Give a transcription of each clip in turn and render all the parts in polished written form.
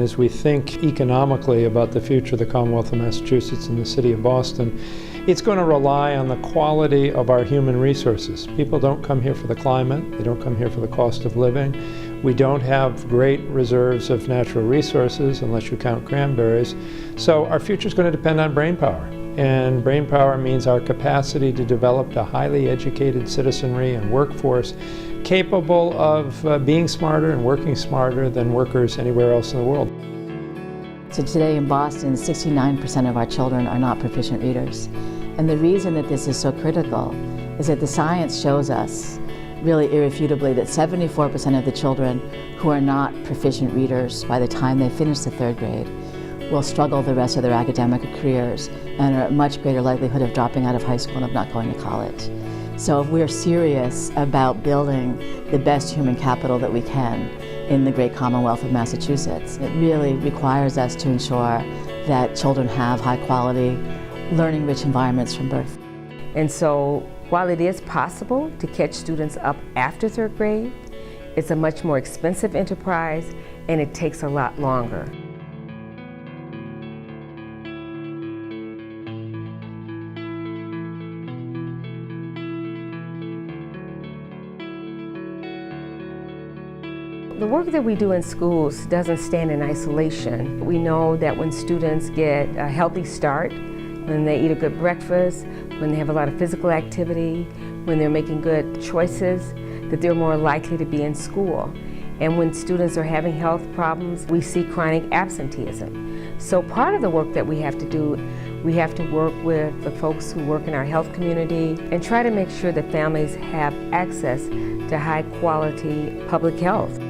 As we think economically about the future of the Commonwealth of Massachusetts and the city of Boston, it's going to rely on the quality of our human resources. People don't come here for the climate, they don't come here for the cost of living. We don't have great reserves of natural resources unless you count cranberries. So our future is going to depend on brain power. And brain power means our capacity to develop a highly educated citizenry and workforce capable of being smarter and working smarter than workers anywhere else in the world. So today in Boston, 69% of our children are not proficient readers. And the reason that this is so critical is that the science shows us really irrefutably that 74% of the children who are not proficient readers by the time they finish the 3rd grade will struggle the rest of their academic careers and are at much greater likelihood of dropping out of high school and of not going to college. So if we're serious about building the best human capital that we can in the great Commonwealth of Massachusetts, it really requires us to ensure that children have high quality, learning-rich environments from birth. And so while it is possible to catch students up after 3rd grade, it's a much more expensive enterprise and it takes a lot longer. The work that we do in schools doesn't stand in isolation. We know that when students get a healthy start, when they eat a good breakfast, when they have a lot of physical activity, when they're making good choices, that they're more likely to be in school. And when students are having health problems, we see chronic absenteeism. So part of the work that we have to do, we have to work with the folks who work in our health community and try to make sure that families have access to high quality public health.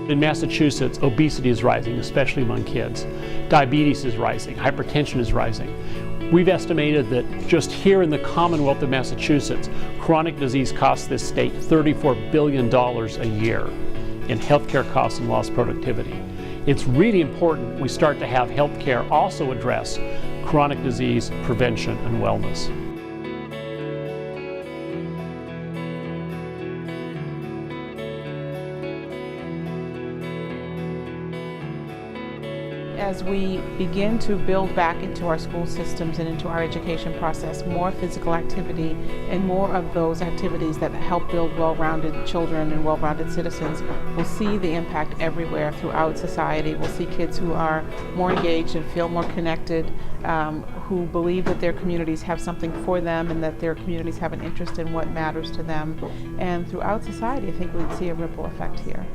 In Massachusetts, obesity is rising, especially among kids. Diabetes is rising, hypertension is rising. We've estimated that just here in the Commonwealth of Massachusetts, chronic disease costs this state $34 billion a year in healthcare costs and lost productivity. It's really important we start to have healthcare also address chronic disease prevention and wellness. As we begin to build back into our school systems and into our education process more physical activity and more of those activities that help build well-rounded children and well-rounded citizens, we'll see the impact everywhere throughout society. We'll see kids who are more engaged and feel more connected, who believe that their communities have something for them and that their communities have an interest in what matters to them. And throughout society, I think we'd see a ripple effect here.